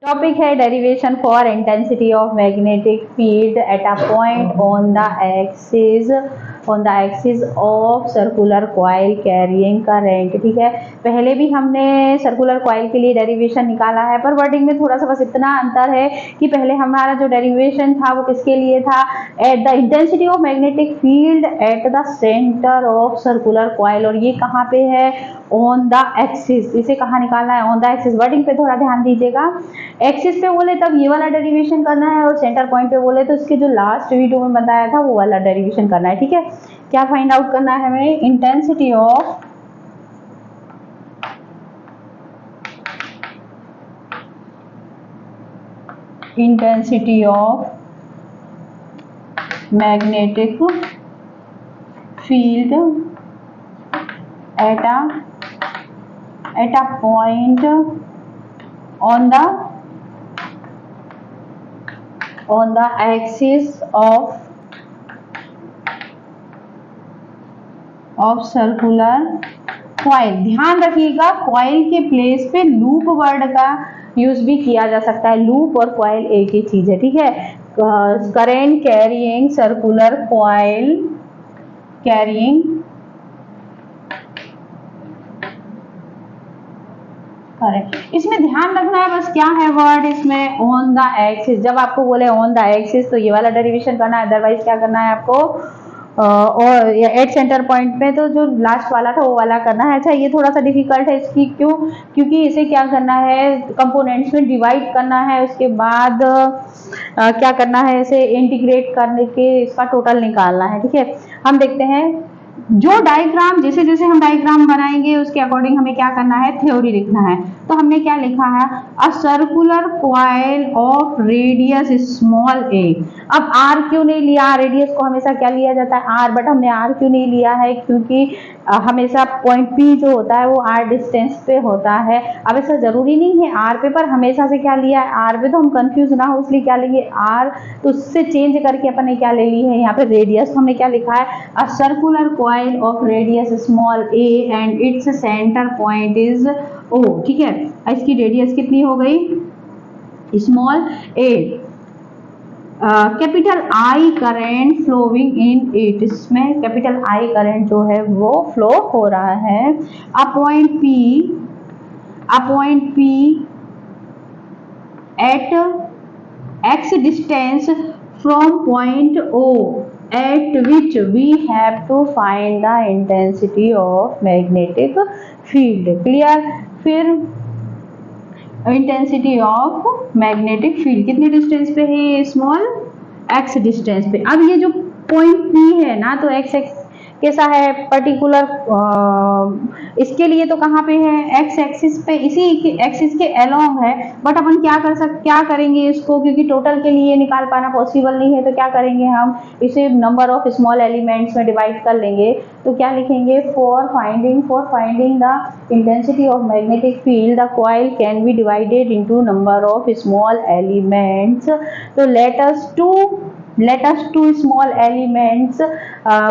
Topic है derivation for intensity of magnetic field at a point on the axis of circular coil carrying current. ठीक है, पहले भी हमने सर्कुलर कॉइल के लिए डेरिवेशन निकाला है, पर वर्डिंग में थोड़ा सा बस इतना अंतर है कि पहले हमारा जो डेरिवेशन था वो किसके लिए था, at the intensity of magnetic field at the centre of circular coil, और ये कहाँ पे है, ऑन द एक्सिस। इसे कहाँ निकालना है, ऑन द एक्सिस। वर्डिंग पे थोड़ा ध्यान दीजिएगा, एक्सिस पे बोले तब ये वाला डेरिवेशन करना है, और सेंटर पॉइंट पे बोले तो इसके जो लास्ट वीडियो में बताया था वो वाला डेरिवेशन करना है। ठीक है, क्या फाइंड आउट करना है हमें, intensity of magnetic field at a point on the axis of circular coil। ध्यान रखिएगा, कॉइल के प्लेस पे लूप वर्ड का यूज भी किया जा सकता है। लूप और कॉइल एक ही चीज है। ठीक है, current carrying circular coil carrying correct. इसमें ध्यान रखना है बस क्या है वर्ड इसमें, ऑन द एक्सिस। जब आपको बोले ऑन द एक्सिस तो ये वाला डेरिवेशन करना है, अदरवाइज क्या करना है आपको, और एट सेंटर पॉइंट में तो जो लास्ट वाला था वो वाला करना है। अच्छा, ये थोड़ा सा डिफिकल्ट है इसकी, क्यों, क्योंकि इसे क्या करना है, कंपोनेंट्स में डिवाइड करना है, उसके बाद क्या करना है, इसे इंटीग्रेट करने के इसका टोटल निकालना है। ठीक है, हम देखते हैं जो डायग्राम, जैसे जैसे हम डायग्राम बनाएंगे उसके अकॉर्डिंग हमें क्या करना है, थ्योरी लिखना है। तो हमने क्या लिखा है, a circular coil of radius small a. अब आर क्यों नहीं लिया, रेडियस को हमेशा क्या लिया जाता है, आर, बट हमने आर क्यों नहीं लिया है, क्योंकि हमेशा पॉइंट पी जो होता है वो आर डिस्टेंस पे होता है। अब ऐसा जरूरी नहीं है आर पे, पर हमेशा से क्या लिया है, आर पे, तो हम कंफ्यूज ना हो इसलिए क्या लेंगे, आर, तो उससे चेंज करके अपन ने क्या ले ली है यहाँ पे रेडियस। हमने क्या लिखा है, a circular coil of radius small a and its centre point is O. ठीक है, इसकी रेडियस कितनी हो गई, small a, capital I current flowing in it, इसमें कैपिटल आई करेंट जो है वो फ्लो हो रहा है। A point P at x distance from point O at which we have to find the intensity of magnetic field. Clear. फिर intensity of magnetic field कितने distance पे है, स्मॉल एक्स डिस्टेंस पे। अब ये जो पॉइंट पी है ना, तो एक्स एक्स कैसा है, पर्टिकुलर, इसके लिए तो कहाँ पे है, एक्स एक्सिस पे, इसी एक्सिस के अलोंग है। बट अपन क्या करेंगे इसको, क्योंकि टोटल के लिए निकाल पाना पॉसिबल नहीं है, तो क्या करेंगे हम, इसे नंबर ऑफ स्मॉल एलिमेंट्स में डिवाइड कर लेंगे। तो क्या लिखेंगे, for finding the intensity of magnetic field the coil can be divided into number of small elements. तो let us two small elements,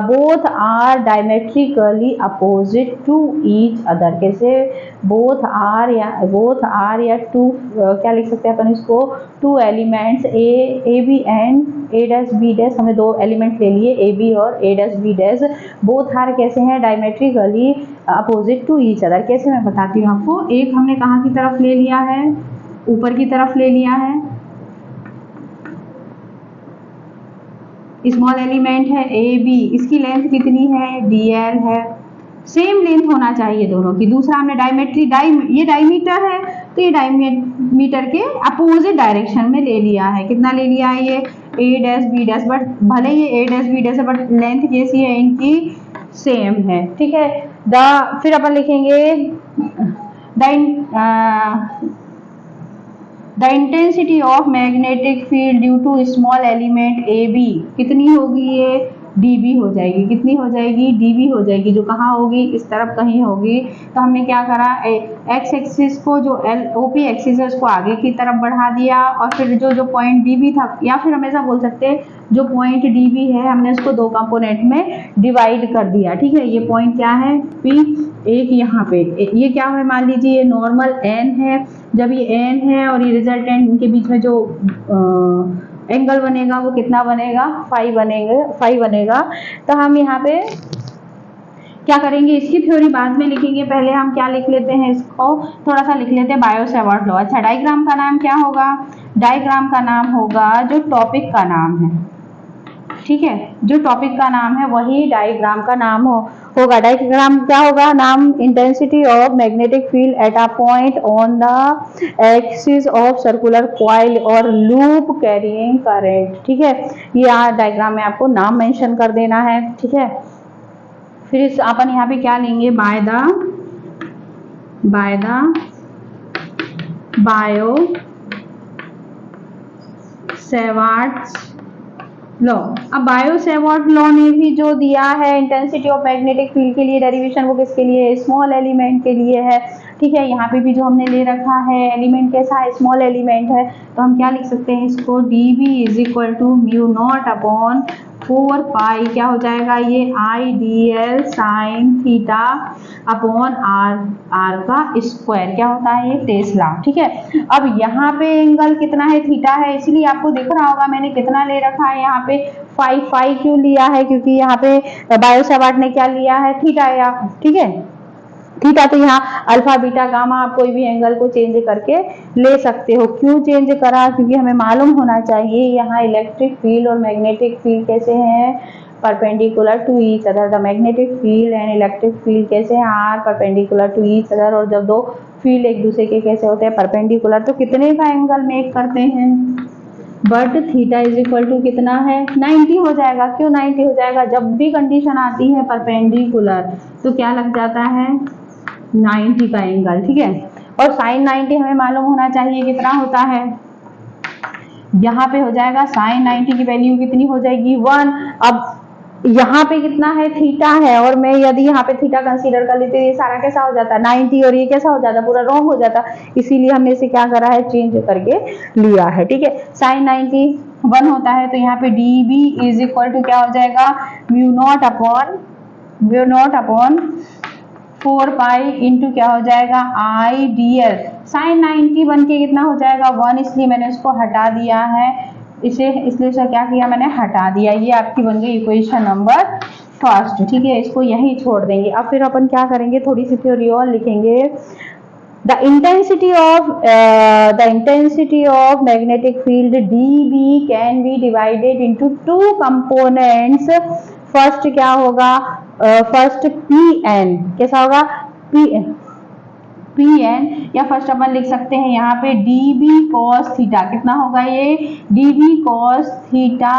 both are diametrically opposite to each other। कैसे, both are या two, क्या लिख सकते हैं अपन इसको, two elements a b and a dash b dash, हमने दो एलिमेंट ले लिए a b और a dash b dash। both are कैसे हैं, diametrically opposite to each other। कैसे, मैं बताती हूँ आपको। एक हमने कहाँ की तरफ ले लिया है, ऊपर की तरफ ले लिया है, स्मॉल एलिमेंट है ए बी, इसकी लेंथ कितनी है, dl है, सेम लेंथ होना चाहिए दोनों की। दूसरा हमने ये डायमीटर है, तो ये डायमीटर के अपोजिट डायरेक्शन में ले लिया है। कितना ले लिया है ये, a dash b dash, but भले ये a डैश b डैश है बट लेंथ कैसी है इनकी, सेम है। ठीक है, फिर अपन लिखेंगे the intensity of magnetic field due to small element A B कितनी होगी, ये dB हो जाएगी। कितनी हो जाएगी? dB हो जाएगी, जो कहाँ होगी? इस तरफ कहीं होगी। तो हमने क्या करा, एक्स एक्सिस को जो OP एक्सिस है उसको आगे की तरफ बढ़ा दिया, और फिर जो पॉइंट dB था, या फिर हम ऐसा बोल सकते हैं जो पॉइंट dB है हमने उसको दो कंपोनेंट में डिवाइड कर दिया। ठीक है, ये पॉइंट क्या है? P, एक यहाँ पे ये क्या है, मान लीजिए ये नॉर्मल n है। जब ये n है और ये रिजल्टेंट, इनके बीच में जो एंगल बनेगा वो कितना बनेगा? फाई बनेगा। तो हम यहाँ पे क्या करेंगे, इसकी थ्योरी बाद में लिखेंगे, पहले हम क्या लिख लेते हैं, इसको थोड़ा सा लिख लेते हैं, बायो-सैवर्ट लॉ। अच्छा, डायग्राम का नाम क्या होगा? डायग्राम का नाम होगा जो टॉपिक का नाम है। ठीक है, जो टॉपिक का नाम है वही डायग्राम का नाम होगा। डायग्राम क्या होगा? नाम, intensity of magnetic field at a point on the axis of circular coil और लूप कैरिंग करंट। ठीक है, ये डायग्राम में आपको नाम मेंशन कर देना है। ठीक है, फिर अपन यहाँ पे क्या लेंगे? By the bio-Savart law. अब बायो-सैवर्ट लॉ ने भी जो दिया है इंटेंसिटी ऑफ मैग्नेटिक फील्ड के लिए डेरिवेशन, वो किसके लिए? स्मॉल एलिमेंट के लिए है। ठीक है, यहाँ पे भी जो हमने ले रखा है एलिमेंट कैसा है? स्मॉल एलिमेंट है। तो हम क्या लिख सकते हैं इसको? dB is equal to mu naught upon 4 pi, क्या हो जाएगा ये? IDL sine theta upon R का स्क्वायर। क्या होता है ये? टेस्ला। ठीक है, अब यहाँ पे एंगल कितना है? थीटा है, इसलिए आपको दिख रहा होगा मैंने कितना ले रखा है यहाँ पे? फाई क्यों लिया है? क्योंकि यहाँ पे बायो-सैवर्ट ने क्या लिया है? थीटा या। ठीक है, थीटा, तो यहाँ अल्फा बीटा गामा आप कोई भी एंगल को चेंज करके ले सकते हो। क्यों चेंज करा? क्योंकि हमें मालूम होना चाहिए यहाँ इलेक्ट्रिक फील्ड और मैग्नेटिक फील्ड कैसे हैं? Perpendicular to each other. The magnetic field and electric field कैसे हैं? Are perpendicular to each other. और जब दो फील्ड एक दूसरे के कैसे होते हैं? परपेंडिकुलर, तो कितने का एंगल मेक करते हैं? But theta is equal to कितना है? 90 हो जाएगा। क्यों 90 हो जाएगा? जब भी कंडीशन आती है परपेंडिकुलर तो क्या लग जाता है? 90 का एंगल। ठीक है, और साइन 90 हमें मालूम होना चाहिए कितना होता है। यहाँ पे हो जाएगा साइन 90 की वैल्यू कितनी हो जाएगी? 1। अब यहाँ पे कितना है? थीटा है, और मैं यदि यहाँ पे थीटा कंसीडर कर लेती, ये सारा कैसा हो जाता? 90, और ये कैसा हो जाता? पूरा रॉन्ग हो जाता। इसीलिए हमने इसे क्या करा है? चेंज करके लिया है। ठीक है, साइन 90 1 होता है, तो यहाँ पे dB इज इक्वल टू क्या हो जाएगा? Mu naught upon 4 pi into क्या हो जाएगा? IDL साइन 90 बन के कितना हो जाएगा? 1, इसलिए मैंने उसको हटा दिया है। इसलिए क्या किया मैंने? हटा दिया। ये आपकी बन गई इक्वेशन नंबर फर्स्ट। ठीक है, इसको यहीं छोड़ देंगे। अब फिर अपन क्या करेंगे? थोड़ी सी थ्योरी और लिखेंगे। The intensity of magnetic field dB can be divided into two components. First क्या होगा? फर्स्ट Pn कैसा होगा? Pn, या फर्स्ट अपन लिख सकते हैं यहाँ पे dB cos थीटा। कितना होगा ये? dB cos theta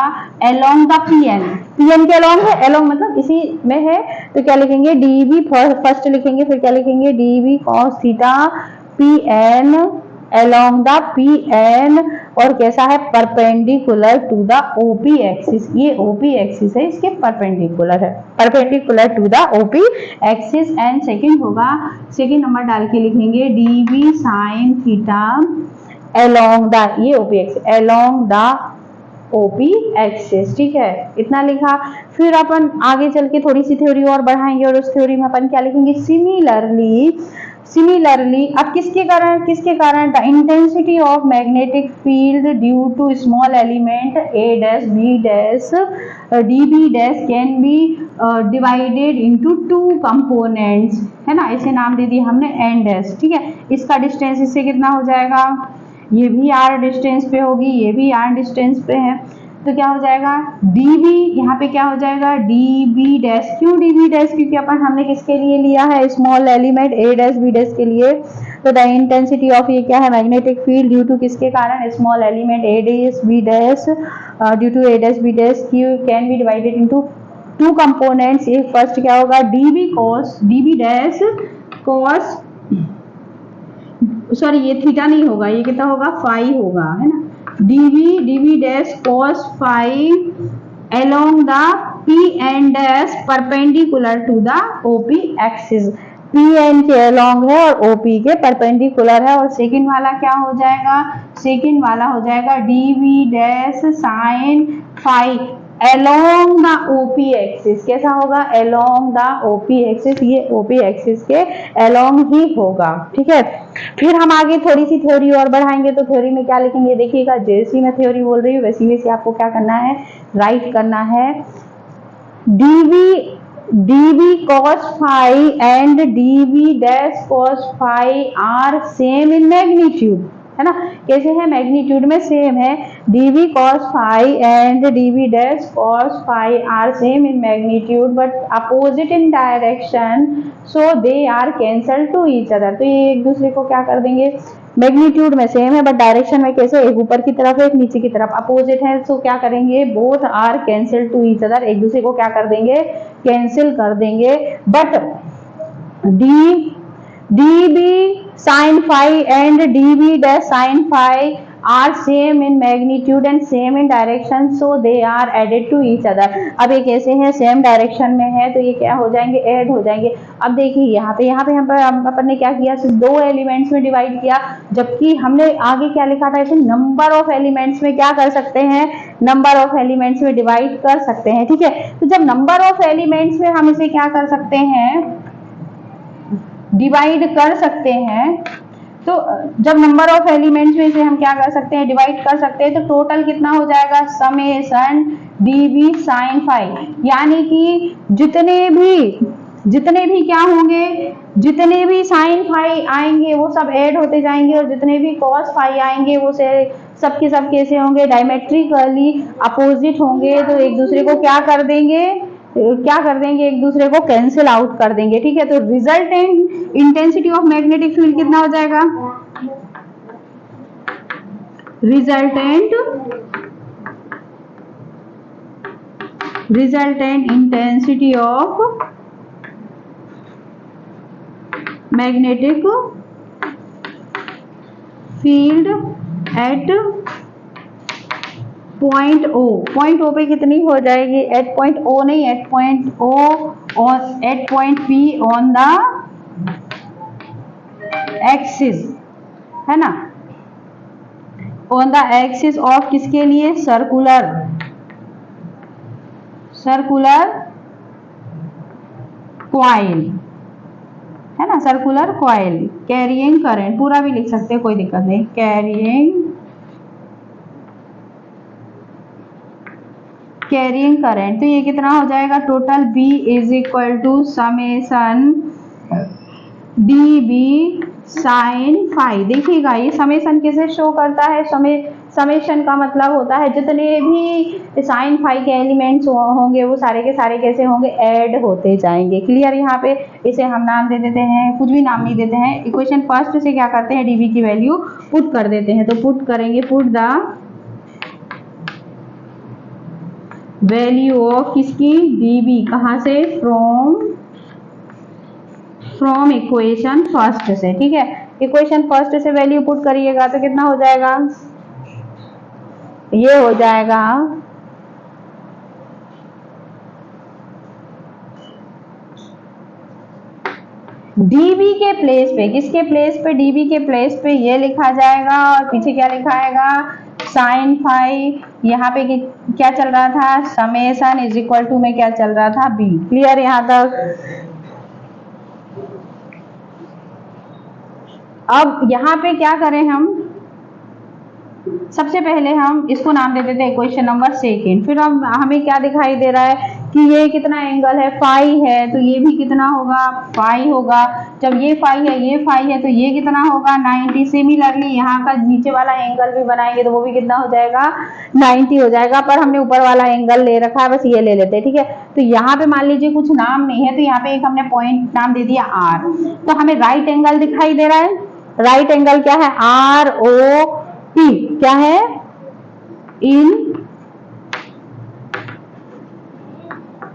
along the Pn के along है, along मतलब इसी में है, तो क्या लिखेंगे? dB फर्स्ट लिखेंगे, फिर क्या लिखेंगे? dB cos theta Pn along the Pn, और कैसा है? Perpendicular to the OP axis. ये OP एक्सिस है, इसके परपेंडिकुलर है, perpendicular to the OP axis. And second होगा, सेकंड नंबर डाल के लिखेंगे dB sine theta along the, ये OP axis, along the OP axis. ठीक है, इतना लिखा। फिर अपन आगे चल के थोड़ी सी थ्योरी और बढ़ाएंगे, और उस थ्योरी में अपन क्या लिखेंगे? सिमिलरली अब किसके कारण? The intensity of magnetic field due to small element a dash b dash dB dash can be divided into two components, है ना, ऐसे नाम दे दिए हमने n डैश। ठीक है, इसका डिस्टेंस इससे कितना हो जाएगा? ये भी r डिस्टेंस पे होगी, ये भी r डिस्टेंस पे है, तो क्या हो जाएगा? dB यहाँ पे क्या हो जाएगा? dB dash. क्यों dB डैश? क्योंकि अपन हमने किसके लिए लिया है? Small element a dash b dash के लिए। तो द इंटेंसिटी ऑफ ये क्या है? मैग्नेटिक फील्ड ड्यू टू किसके कारण? Small element a dash b dash, due to a dash b dash can be divided into two components. ये first क्या होगा? dB डैश cos, सॉरी ये थीटा नहीं होगा, ये कितना होगा? फाई होगा, है ना। dB dash cos phi along the P and dash perpendicular to the OP axis, P N के अलोंग है और OP के परपेंडिकुलर है। और सेकंड वाला क्या हो जाएगा, सेकंड वाला हो जाएगा DV dash sine phi along the OP axis. कैसा होगा, अलोंग द OP एक्सिस, ये OP एक्सिस के अलोंग ही होगा। ठीक है, फिर हम आगे थोड़ी सी थ्योरी और बढ़ाएंगे, तो थ्योरी में क्या लिखेंगे देखिएगा, जैसी मैं थ्योरी बोल रही हूँ वैसी वैसी आपको क्या करना है, राइट करना है। dv cos phi and dv dash cos phi are same in magnitude, है ना, कैसे है, मैग्नीट्यूड में सेम है। dv cos phi and dv dash cos phi are same in magnitude but opposite in direction, so they are cancelled to each other। तो ये एक दूसरे को क्या कर देंगे, मैग्नीट्यूड में सेम है बट डायरेक्शन में कैसे, एक ऊपर की तरफ है एक नीचे की तरफ, अपोजिट है, तो क्या करेंगे, both are cancel to each other, एक दूसरे को क्या कर देंगे, कैंसिल कर देंगे। But db sin phi and dv dash sin phi are same in magnitude and same in direction, so they are added to each other। अब ये कैसे हैं, सेम डायरेक्शन में है तो ये क्या हो जाएंगे, ऐड हो जाएंगे। अब देखिए यहाँ पे हम अपन ने क्या किया, सिर्फ दो एलिमेंट्स में डिवाइड किया, जबकि हमने आगे क्या लिखा था, इसे नंबर ऑफ एलिमेंट्स में क्या कर सकते हैं, नंबर ऑफ एलिमेंट्स में डिवाइड कर सकते हैं। ठीक है, तो जब नंबर ऑफ एलिमेंट्स में हम इसे क्या कर सकते हैं, डिवाइड कर सकते हैं, तो जब नंबर ऑफ एलिमेंट्स में इसे हम क्या कर सकते हैं, डिवाइड कर सकते हैं, तो टोटल कितना हो जाएगा, समेशन dv sin phi, यानी कि जितने भी क्या होंगे, जितने भी sin phi आएंगे वो सब ऐड होते जाएंगे, और जितने भी cos phi आएंगे वो से सब के सब कैसे होंगे, डायमेट्रिकली अपोजिट होंगे, तो एक दूसरे को क्या कर देंगे, एक दूसरे को कैंसिल आउट कर देंगे। ठीक है, तो resultant intensity of magnetic field कितना हो जाएगा, resultant intensity of magnetic field at point O पे कितनी हो जाएगी, एट पॉइंट ओ नहीं, एट पॉइंट ओ और at point P on the axis, है ना, ऑन द एक्सिस ऑफ किसके लिए, सर्कुलर कॉइल, है ना, सर्कुलर कॉइल कैरिंग करंट, पूरा भी लिख सकते हैं कोई दिक्कत नहीं, कैरिंग करंट। तो ये कितना हो जाएगा, total B is equal to summation dB sine phi. देखिएगा ये समेशन किसे शो करता है, समेशन का मतलब होता है जितने भी साइन फाई के एलिमेंट्स होंगे वो सारे के सारे कैसे होंगे, ऐड होते जाएंगे। क्लियर, यहाँ पे इसे हम नाम दे देते हैं, कुछ भी नाम नहीं देते हैं, इक्वेशन फर्स्ट से क्या करते हैं, dB की वैल्यू पुट कर देते हैं। तो पुट करेंगे, पुट द वैल्यू ऑफ किसकी, dB, कहाँ से, फ्रॉम इक्वेशन फर्स्ट से। ठीक है, इक्वेशन फर्स्ट से वैल्यू पुट करिएगा तो कितना हो जाएगा, ये हो जाएगा dB के प्लेस पे, किसके प्लेस पे, dB के प्लेस पे ये लिखा जाएगा, और पीछे क्या लिखा आएगा, साइन फाई, यहाँ पे क्या चल रहा था, समेशन इज इक्वल टू में क्या चल रहा था, B। क्लियर यहाँ तक। अब यहाँ पे क्या करें हम, सबसे पहले हम इसको नाम दे देते हैं इक्वेशन नंबर सेकेंड। फिर हम हमें क्या दिखाई दे रहा है कि ये कितना एंगल है, फाई है, तो ये भी कितना होगा, फाई होगा। जब ये फाई है, ये फाई है, तो ये कितना होगा, 90। सिमिलरली यहाँ का नीचे वाला एंगल भी बनाएंगे तो वो भी कितना हो जाएगा, 90 हो जाएगा। पर हमने ऊपर वाला एंगल ले रखा है, बस ये ले लेते हैं। ठीक है, तो यहाँ पे मान लीजिए कुछ नाम नहीं है, तो यहाँ पे एक हमने पॉइंट नाम दे दिया R। तो हमें राइट एंगल दिखाई दे रहा है, राइट एंगल क्या है, ROP, क्या है,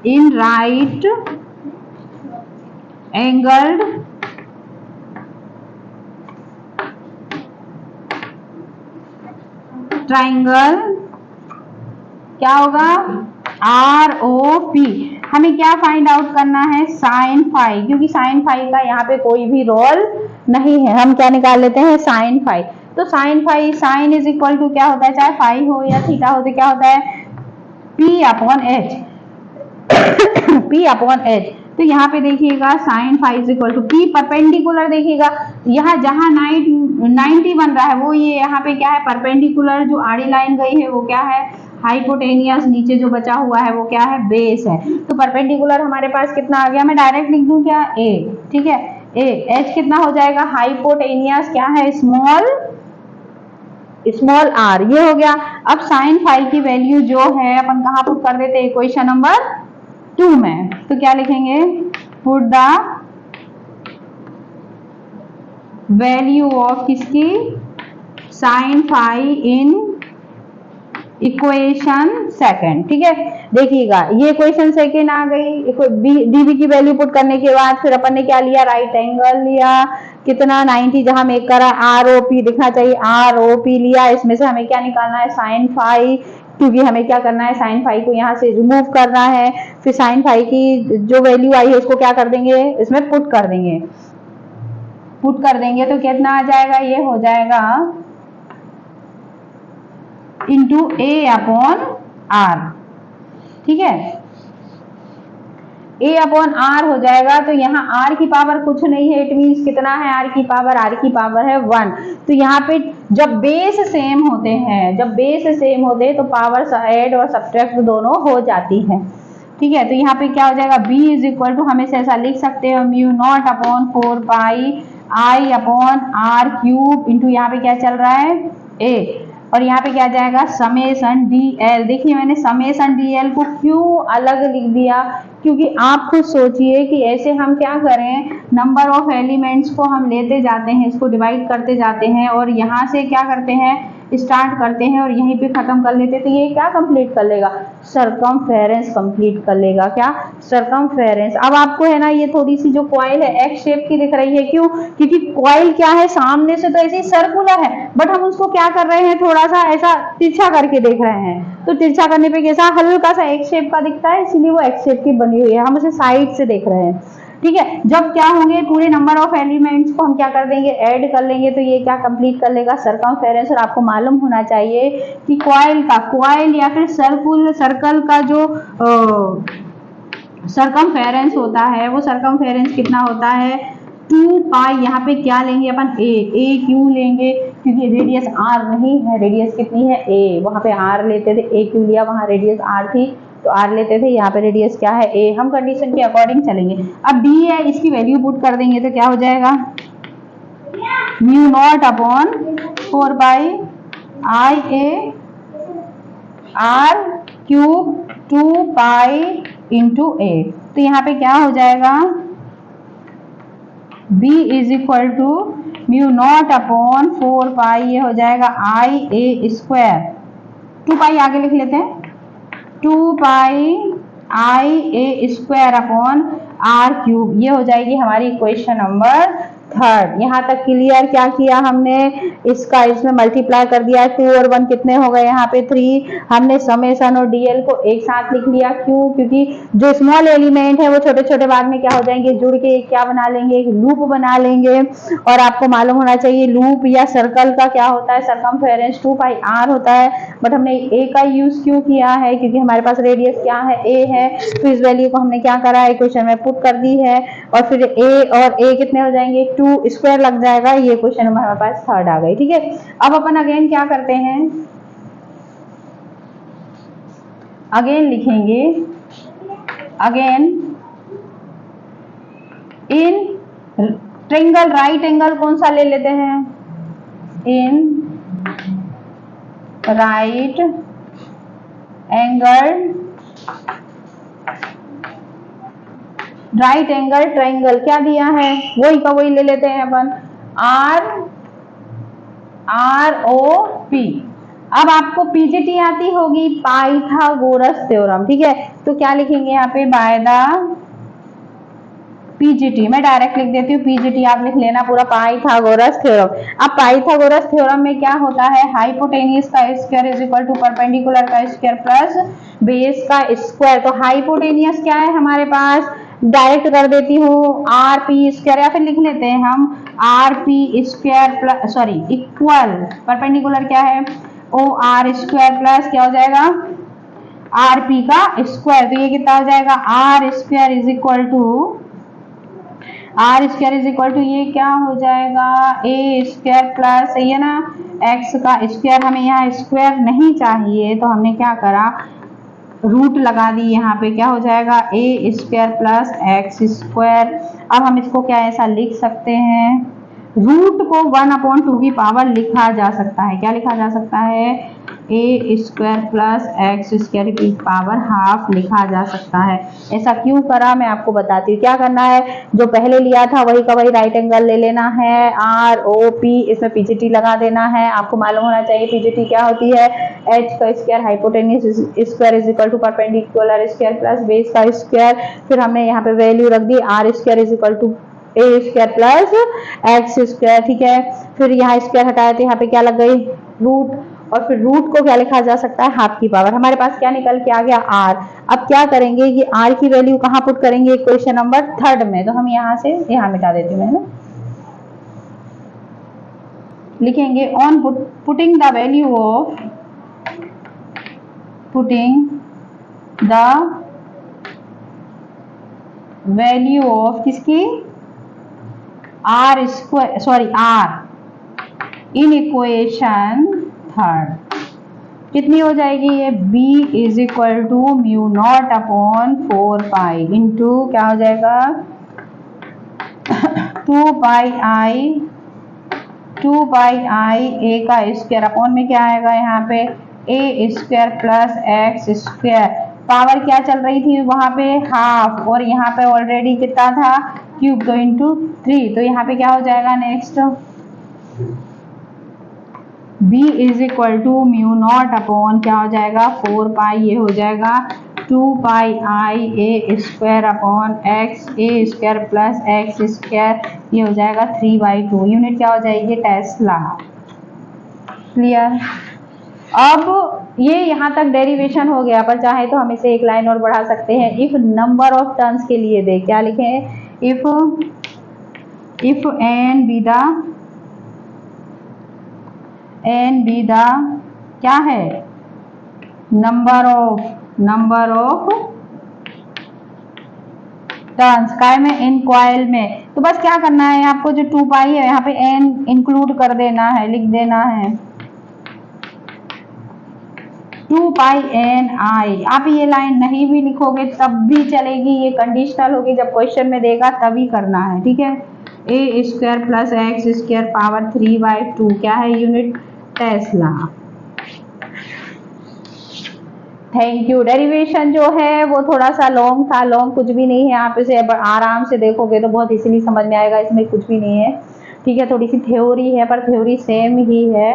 इन राइट एंगल्ड ट्राइंगल क्या होगा, आर ओ पी। हमें क्या फाइंड आउट करना है, साइन फाई, क्योंकि साइन फाई का यहाँ पे कोई भी रोल नहीं है, हम क्या निकाल लेते हैं, साइन फाई। तो sine phi, sine is equal to क्या होता है, चाहे फाई हो या थीटा हो, तो क्या होता है, P upon H, P upon H. तो यहाँ पे देखिएगा sine phi is equal to P perpendicular, देखिएगा यहाँ जहां 90 बन रहा है वो ये यहाँ पे क्या है, परपेंडिकुलर, जो आड़ी लाइन गई है वो क्या है, हाइपोटेनियस, नीचे जो बचा हुआ है वो क्या है, बेस है। तो परपेंडिकुलर हमारे पास कितना आ गया, मैं डायरेक्ट लिख दूं क्या, ए, ठीक है, ए, एच कितना हो जाएगा, हाइपोटेनियस क्या है, स्मॉल आर, ये हो गया। अब साइन फाई की वैल्यू जो है अपन कहाँ पुट कर देते हैं, इक्वेशन नंबर 2 में। तो क्या लिखेंगे, पुट द वैल्यू ऑफ किसकी, sine phi in equation second, ठीक है। देखिएगा ये इक्वेशन सेकंड आ गई, डीवी की वैल्यू पुट करने के बाद फिर अपन ने क्या लिया, राइट एंगल लिया, कितना 90 जहां मेक करा, आर ओ पी दिखना चाहिए, आर ओ पी लिया, इसमें से हमें क्या निकालना है, साइन फाई, क्योंकि हमें क्या करना है, साइन फाई को यहाँ से रिमूव करना है। फिर साइन फाई की जो वैल्यू आई है उसको क्या कर देंगे, इसमें पुट कर देंगे, पुट कर देंगे तो कितना आ जाएगा, ये हो जाएगा इंटू ए अपॉन आर, ठीक है, ए अपॉन आर हो जाएगा। तो यहाँ आर की पावर कुछ नहीं है, इट मीन्स कितना है, आर की पावर है 1। तो यहाँ पे जब बेस सेम होते हैं, तो पावर ऐड और सब्ट्रैक्ट दोनों हो जाती है, ठीक है। तो यहाँ पे क्या हो जाएगा, b इज इक्वल टू, हमें ऐसा लिख सकते हो, mu naught upon 4 pi I upon R cube into यहाँ पे क्या चल रहा है, a, और यहाँ पे क्या जाएगा, समेशन डी एल। देखिए मैंने समेशन डी एल को क्यों अलग लिख दिया, क्योंकि आप खुद सोचिए कि ऐसे हम क्या करें, नंबर ऑफ एलिमेंट्स को हम लेते जाते हैं, इसको डिवाइड करते जाते हैं और यहाँ से क्या करते हैं, स्टार्ट करते हैं और यहीं पे खत्म कर लेते हैं। तो ये क्या कंप्लीट कर लेगा, सरकमफेरेंस कंप्लीट कर लेगा, क्या, सरकमफेरेंस। अब आपको है ना ये थोड़ी सी जो कॉइल है एक्स शेप की दिख रही है, क्यों, क्योंकि कॉइल क्या है, सामने से तो ऐसे सर्कुलर है, बट हम उसको क्या कर रहे हैं, थोड़ा सा ऐसा तिरछा करके देख रहे हैं। तो तिरछा करने पे कैसा, हल्का सा एक्स शेप का दिखता है, इसलिए वो एक्स शेप की बनी हुई है, हम उसे साइड से देख रहे हैं, ठीक है। जब क्या होंगे, पूरे नंबर ऑफ एलिमेंट्स को हम क्या कर देंगे, ऐड कर लेंगे, तो ये क्या कंप्लीट कर लेगा, सरकमफेरेंस। और आपको मालूम होना चाहिए कि कॉइल या फिर सर्कल का जो सरकमफेरेंस होता है, वो सरकमफेरेंस कितना होता है, 2 पाई, यहाँ पे क्या लेंगे अपन, ए क्यों लेंगे, क्योंकि रेडियस आर नहीं है, रेडियस कितनी है, ए, वहां पे आर लेते थे, ए क्यों लिया, वहां रेडियस आर थी तो आर लेते थे, यहाँ पे रेडियस क्या है, ए, हम कंडीशन के अकॉर्डिंग चलेंगे। अब डी है, इसकी वैल्यू पुट कर देंगे तो क्या हो जाएगा, mu naught upon 4 pi I a r cube 2 pi into a. तो यहाँ पे क्या हो जाएगा, b is equal to mu naught upon 4 pi, ये हो जाएगा आई ए स्क्वायर, 2 पाई आगे लिख लेते हैं, 2 pi I A square upon R cube, ये हो जाएगी हमारी इक्वेशन नंबर 3। यहाँ तक क्लियर। क्या किया हमने, इसमें मल्टीप्लाई कर दिया, 2 और 1 कितने हो गए, यहाँ पे 3। हमने समेशन और डीएल को एक साथ लिख लिया, क्यों, क्योंकि जो स्मॉल एलिमेंट है वो छोटे छोटे बाद में क्या हो जाएंगे, जुड़ के क्या बना लेंगे, एक लूप बना लेंगे। और आपको मालूम होना चाहिए लूप या सर्कल का क्या होता है, सरकमफेरेंस 2 पाई आर होता है, बट हमने ए का यूज क्यों किया है, क्योंकि हमारे पास रेडियस क्या है, ए है। तो इस वैल्यू को हमने क्या करा है, इक्वेशन में पुट कर दी है, और फिर ए और ए कितने हो जाएंगे, 2 स्क्वायर लग जाएगा, ये क्वेश्चन नंबर हमारे पास 3 आ गई, ठीक है। अब अपन अगेन क्या करते हैं, अगेन लिखेंगे, again in triangle, right angle कौन सा ले लेते हैं, इन राइट एंगल ट्रायंगल क्या दिया है, वही का वही ले लेते हैं अपन, आर ओ पी। अब आपको पीजीटी आती होगी, पाइथागोरस थ्योरम, ठीक है। तो क्या लिखेंगे यहाँ पे, बाय द पीजीटी, मैं डायरेक्ट लिख देती हूँ पीजीटी, आप लिख लेना पूरा पाइथागोरस थ्योरम। अब पाइथागोरस थ्योरम में क्या होता है, हाइपोटेनियस का square is equal to perpendicular का स्क्वायर प्लस बेस का स्क्वायर। तो हाइपोटेनियस क्या है हमारे पास, डायरेक्ट कर देती हूँ आर पी स्क्वायर, या फिर लिख लेते हैं हम R P square plus sorry equal perpendicular क्या है ओ आर स्क्वायर प्लस क्या हो जाएगा आर पी का स्क्वायर। तो ये कितना हो जाएगा R square is equal to ये क्या हो जाएगा ए स्क्वायर प्लस, सही है ना, एक्स का स्क्वायर। हमें यहाँ स्क्वायर नहीं चाहिए तो हमने क्या करा, रूट लगा दी, यहाँ पे क्या हो जाएगा ए स्क्वायर प्लस एक्स स्क्वायर। अब हम इसको क्या ऐसा लिख सकते हैं, रूट को 1/2 की पावर लिखा जा सकता है, क्या लिखा जा सकता है, a square plus x square की पावर हाफ लिखा जा सकता है। ऐसा क्यों करा मैं आपको बताती हूँ। क्या करना है, जो पहले लिया था वही का वही राइट एंगल ले लेना है, आर ओ पी, इसमें पीजीटी लगा देना है। आपको मालूम होना चाहिए पीजीटी क्या होती है, एच का square hypotenuse square is equal to perpendicular square plus base का स्क्वायर। फिर हमने यहाँ पे वैल्यू रख दी r square is equal to a square plus x square, ठीक है। फिर यहाँ स्क्वायर हटाया तो यहाँ पे क्या लग गई रूट, और फिर रूट को क्या लिखा जा सकता है हाफ की पावर। हमारे पास क्या निकल के आ गया आर। अब क्या करेंगे, ये आर की वैल्यू कहाँ पुट करेंगे, क्वेश्चन नंबर 3 में। तो हम यहाँ से यहाँ मिटा देती हूँ, है ना, लिखेंगे on putting the value of किसकी, r square sorry r in equation 3 कितनी हो जाएगी ये, b is equal to mu naught upon 4 pi into क्या हो जाएगा 2 पाई आई ए का स्क्वायर अपॉन में क्या आएगा यहाँ पे a square plus x square. Power क्या चल रही थी वहां पे हाफ, और यहाँ पे ऑलरेडी कितना था क्यूब, तो इंटू 3। तो यहाँ पे क्या हो जाएगा next b is equal to mu naught upon क्या हो जाएगा 4 पाई, ये हो जाएगा 2 pi I A square upon X A square plus x square, ये हो जाएगा 3/2। यूनिट क्या हो जाएगी टेस्ला। क्लियर। अब ये यहाँ तक डेरिवेशन हो गया, पर चाहे तो हम इसे एक लाइन और बढ़ा सकते हैं। इफ नंबर ऑफ टर्न्स के लिए दे, क्या लिखें, इफ एन बी द क्या है नंबर ऑफ टर्न्स काय में, इन कॉइल में। तो बस क्या करना है आपको, जो 2 पाई है यहाँ पे एन इंक्लूड कर देना है, लिख देना है 2 पाई एन आई। आप ये लाइन नहीं भी लिखोगे तब भी चलेगी, ये कंडीशनल होगी, जब क्वेश्चन में देगा तभी करना है, ठीक है। A square plus x square power 3/2 क्या है unit tesla. Thank you. Derivation जो है वो थोड़ा सा लॉन्ग था, लॉन्ग कुछ भी नहीं है, आप इसे आराम से देखोगे तो बहुत इजीली समझ में आएगा, इसमें कुछ भी नहीं है, ठीक है। थोड़ी सी थ्योरी है पर थ्योरी सेम ही है,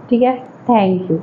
ठीक है। Thank you.